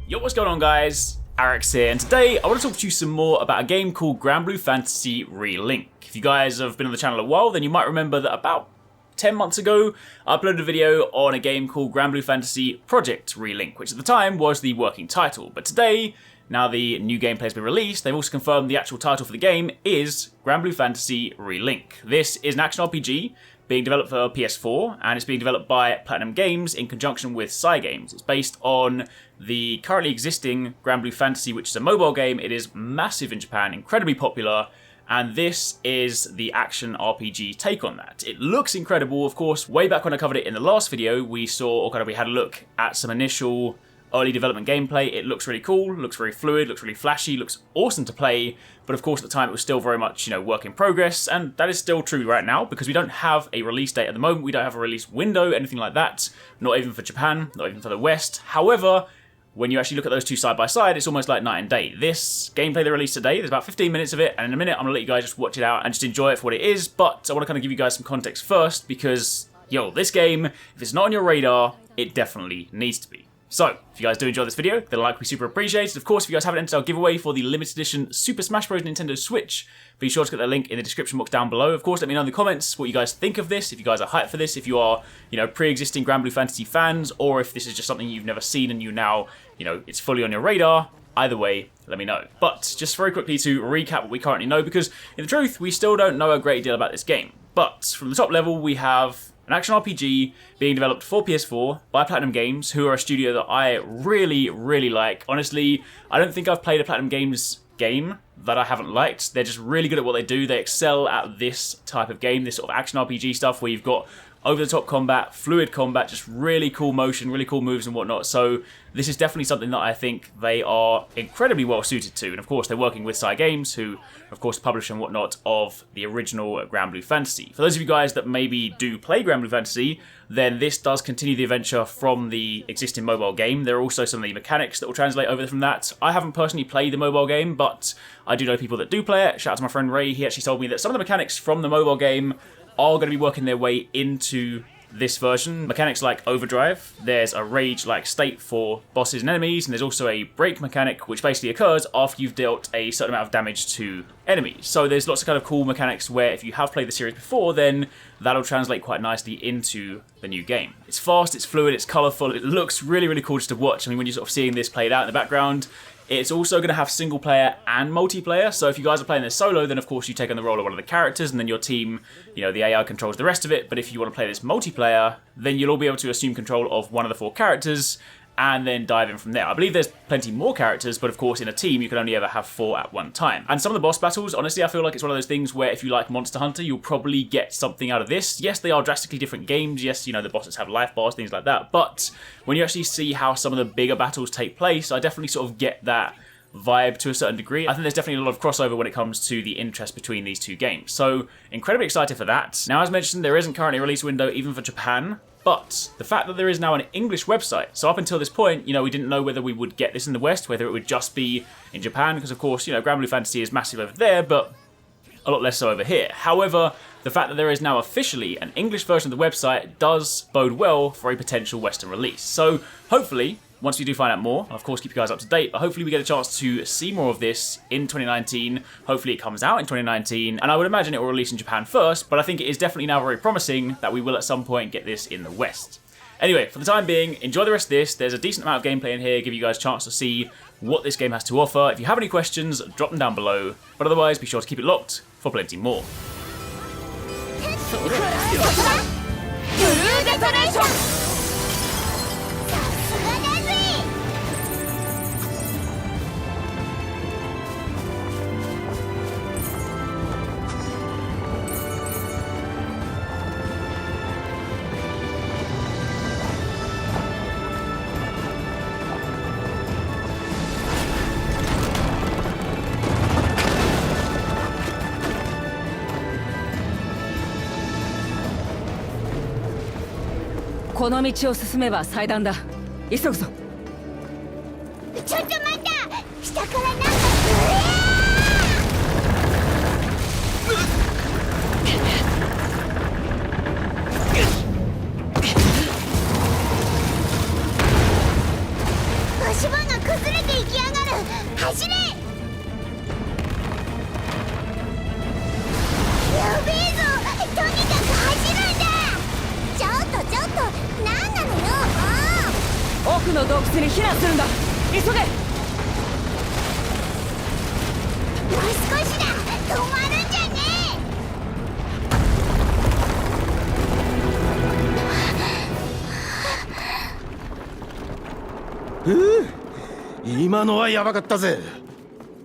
Yo, what's going on, guys? Arekkz here, and today I want to talk to you some more about a game called Granblue Fantasy ReLink. If you guys have been on the channel a while, then you might remember that about 10 months ago, I uploaded a video on a game called Granblue Fantasy Project ReLink, which at the time was the working title. But today, now the new gameplay has been released, they've also confirmed the actual title for the game is Granblue Fantasy ReLink. This is an action RPG being developed for PS4, and it's being developed by Platinum Games in conjunction with Cygames. It's based on the currently existing Granblue Fantasy, which is a mobile game. It is massive in Japan, incredibly popular, and this is the action RPG take on that. It looks incredible. Of course, way back when I covered it in the last video, we had a look at some initial early development gameplay. It looks really cool, looks very fluid, looks really flashy, looks awesome to play, but of course at the time it was still very much, work in progress, and that is still true right now because we don't have a release date at the moment, we don't have a release window, anything like that, not even for Japan, not even for the West. However, when you actually look at those two side by side, it's almost like night and day. This gameplay they released today, there's about 15 minutes of it, and in a minute I'm going to let you guys just watch it out and just enjoy it for what it is, but I want to kind of give you guys some context first because, this game, if it's not on your radar, it definitely needs to be. So, if you guys do enjoy this video, then a like would be super appreciated. Of course, if you guys haven't entered our giveaway for the limited edition Super Smash Bros. Nintendo Switch, be sure to get the link in the description box down below. Of course, let me know in the comments what you guys think of this, if you guys are hyped for this, if you are, pre-existing Granblue Fantasy fans, or if this is just something you've never seen and you now, it's fully on your radar. Either way, let me know. But just very quickly to recap what we currently know, because in the truth, we still don't know a great deal about this game. But from the top level, we have an action RPG being developed for PS4 by Platinum Games, who are a studio that I really, really like. Honestly, I don't think I've played a Platinum Games game that I haven't liked. They're just really good at what they do. They excel at this type of game, this sort of action RPG stuff where you've got over-the-top combat, fluid combat, just really cool motion, really cool moves and whatnot. So this is definitely something that I think they are incredibly well suited to. And of course, they're working with Cygames, who, of course, publish and whatnot of the original Granblue Fantasy. For those of you guys that maybe do play Granblue Fantasy, then this does continue the adventure from the existing mobile game. There are also some of the mechanics that will translate over from that. I haven't personally played the mobile game, but I do know people that do play it. Shout out to my friend Ray. He actually told me that some of the mechanics from the mobile game are going to be working their way into this version. Mechanics like overdrive, there's a rage-like state for bosses and enemies, and there's also a break mechanic, which basically occurs after you've dealt a certain amount of damage to enemies. So there's lots of kind of cool mechanics where if you have played the series before, then that'll translate quite nicely into the new game. It's fast, it's fluid, it's colourful, it looks really, really cool just to watch. I mean, when you're sort of seeing this played out in the background, it's also going to have single player and multiplayer, so if you guys are playing this solo, then of course you take on the role of one of the characters, and then your team, the AI controls the rest of it, but if you want to play this multiplayer, then you'll all be able to assume control of one of the 4 characters, and then dive in from there. I believe there's plenty more characters, but of course in a team you can only ever have 4 at one time. And some of the boss battles, honestly, I feel like it's one of those things where if you like Monster Hunter, you'll probably get something out of this. Yes, they are drastically different games. Yes, the bosses have life bars, things like that. But when you actually see how some of the bigger battles take place, I definitely sort of get that vibe to a certain degree. I think there's definitely a lot of crossover when it comes to the interest between these two games. So, incredibly excited for that. Now, as mentioned, there isn't currently a release window even for Japan, but the fact that there is now an English website, so up until this point, we didn't know whether we would get this in the West, whether it would just be in Japan, because of course, Granblue Fantasy is massive over there, but a lot less so over here. However, the fact that there is now officially an English version of the website does bode well for a potential Western release. So, hopefully, once we do find out more, I'll of course keep you guys up to date, but hopefully we get a chance to see more of this in 2019. Hopefully it comes out in 2019, and I would imagine it will release in Japan first, but I think it is definitely now very promising that we will at some point get this in the West. Anyway, for the time being, enjoy the rest of this. There's a decent amount of gameplay in here, give you guys a chance to see what this game has to offer. If you have any questions, drop them down below, but otherwise be sure to keep it locked for plenty more. "この道を進めば祭壇だ。急ぐぞ。ちょっと待った。下からなんか。行きやがる。走れ。やべえぞ。とにかく走るんだ。ちょっと何なのよ。奥の洞窟に避難するんだ。急げ。もう少しだ。止まるんじゃねえ。今のはヤバかったぜ。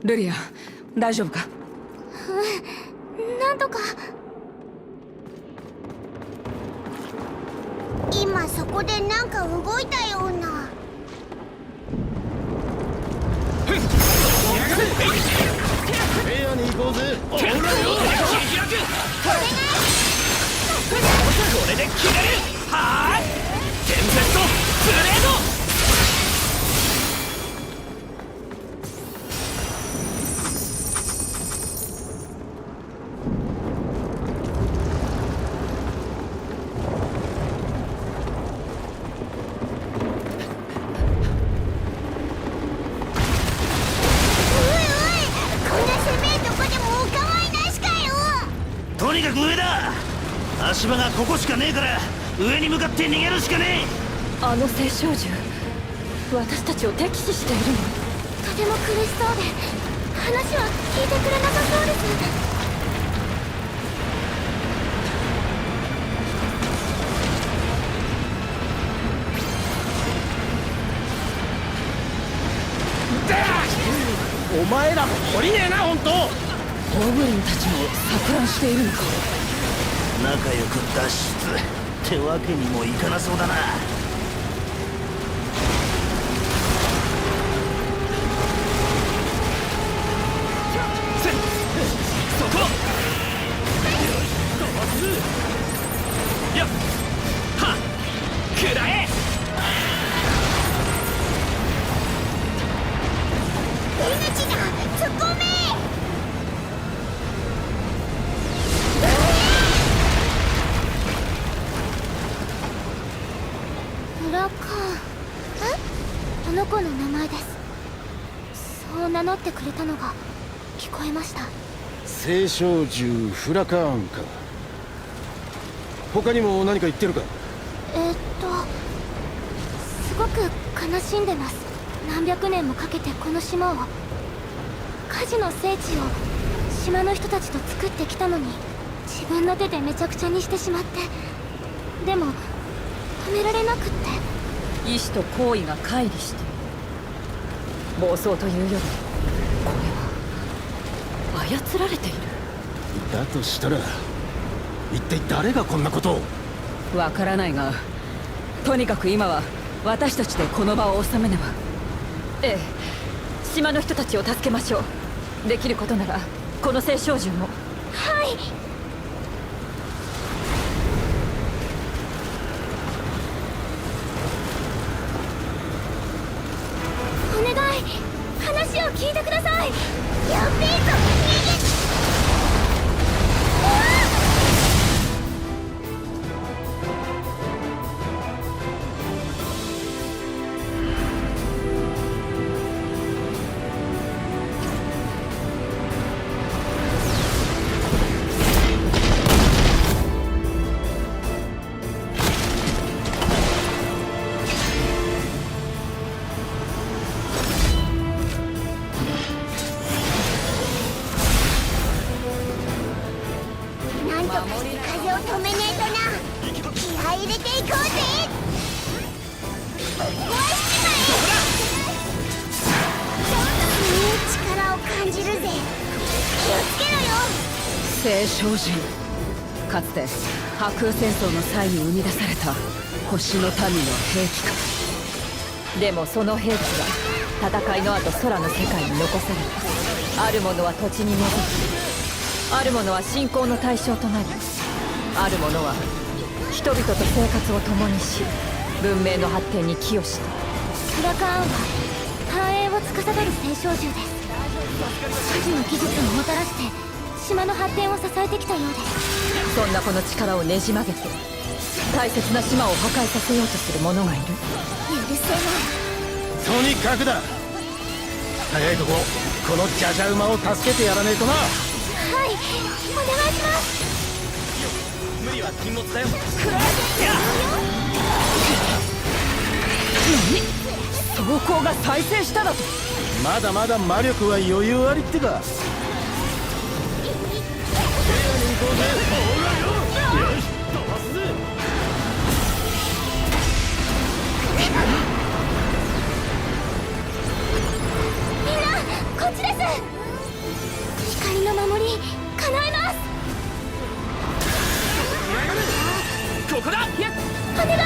ルリア、大丈夫か？なんとか。今そこでなんか動いたような。部屋に行こうぜ。おらよ、切り開く。これで決める。はーい、テンペストブレード。とにかく上だ。足場がここしかねえから上に向かって逃げるしかねえ。あの青少獣、私たちを敵視しているの？とても苦しそうで話は聞いてくれなさそうです。お前らも懲りねえな、本当。ゴブリンたちも錯乱しているのか？仲良く脱出ってわけにもいかなそうだな。そこ。よっはっ、くらえ。出口が突っ込め。フラカーン。あの子の名前です。そう名乗ってくれたのが聞こえました。青少獣フラカーンか。他にも何か言ってるか？すごく悲しんでます。何百年もかけてこの島を、火事の聖地を島の人たちと作ってきたのに、自分の手でめちゃくちゃにしてしまって、でも止められなくって。意志と行為が乖離して妄想というより、これは操られている。だとしたら一体誰がこんなことを？わからないが、とにかく今は私たちでこの場を収めねば。ええ、島の人たちを助けましょう。できることならこの青少獣も。はい。お願い、話を聞いてください。やべえぞ、逃げ。なんとかして風を止めねえとな。気合い入れていこうぜ。壊しちまえ。いい力を感じるぜ。気をつけろよ。青少獣、かつて白空戦争の際に生み出された星の民の兵器か。でもその兵器は戦いの後空の世界に残された。ある者は土地に根付き、ある者は信仰の対象となり、ある者は人々と生活を共にし、文明の発展に寄与した。フラカーンは繁栄を司る青少獣です。火事の技術をもたらして島の発展を支えてきたようです。そんなこの力をねじ曲げて大切な島を破壊させようとする者がいる。許せない。とにかくだ、早いとここのジャジャ馬を助けてやらねえとな。はい、お願いします。無理は禁物だよ。走行が再生しただと。まだまだ魔力は余裕ありってか。みんなこっちです。光の守り叶えます。ここだ。お願い。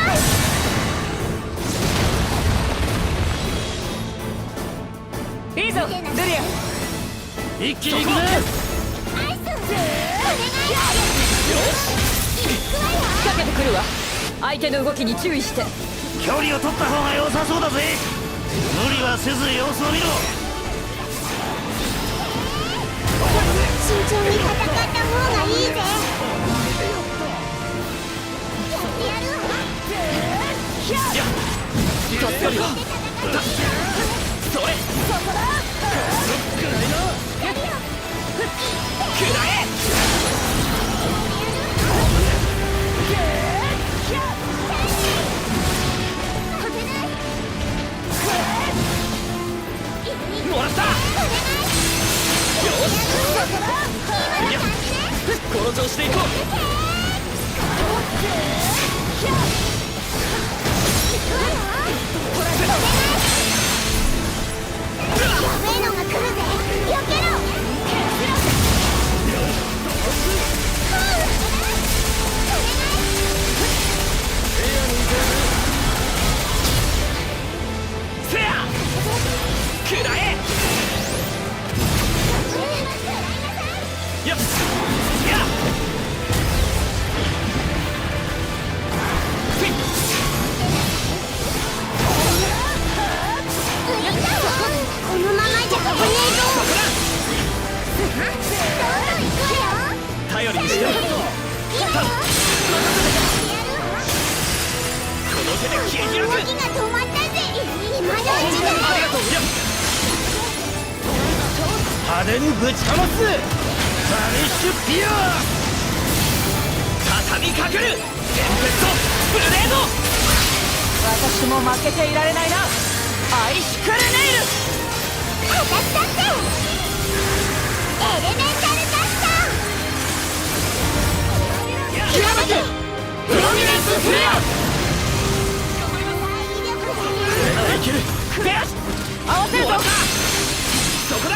いいぞルリア。一気に行くぜ。仕掛けてくるわ。相手の動きに注意して。距離を取った方が良さそうだぜ。無理はせず様子を見ろ。慎重に戦った方がいいぜ。やるわ。それ。そこだ。くらえ。もらった。よし。この調子でいこう。やべえのが来るぜ。避けろ。せや。くらえ。やっ。やっ。このままじゃ危ねえぞ。頼りにして。この手で切り開く。動きが止まったぜ。今のうちだ。派手にぶちかます。バニッシュピア畳みかける。テンペストブレード。私も負けていられないな。アイシクルネイル。当たったって。エレメンタルダスター。極めてプロミネンスフレア。いける。合わせるぞ。そこだ。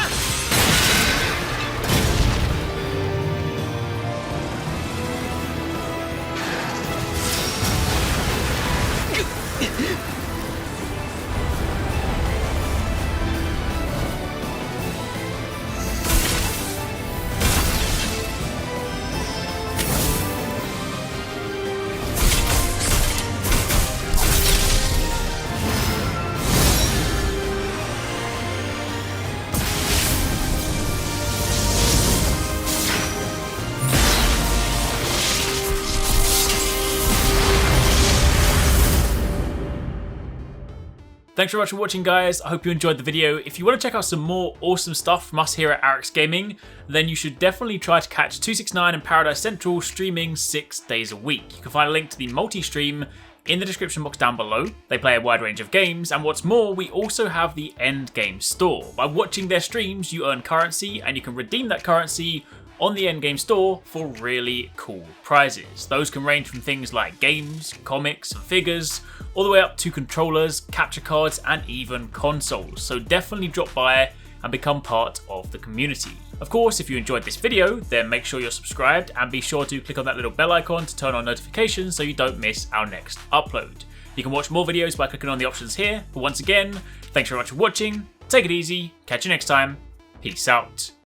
Thanks very much for watching, guys. I hope you enjoyed the video. If you want to check out some more awesome stuff from us here at Arekkz Gaming, then you should definitely try to catch 269 and Paradise Central streaming 6 days a week. You can find a link to the multi-stream in the description box down below. They play a wide range of games, and what's more, we also have the end game store. By watching their streams, you earn currency, and you can redeem that currency on the endgame store for really cool prizes. Those can range from things like games, comics, and figures, all the way up to controllers, capture cards, and even consoles. So definitely drop by and become part of the community. Of course, if you enjoyed this video, then make sure you're subscribed and be sure to click on that little bell icon to turn on notifications so you don't miss our next upload. You can watch more videos by clicking on the options here, but once again, thanks very much for watching, take it easy, catch you next time, peace out.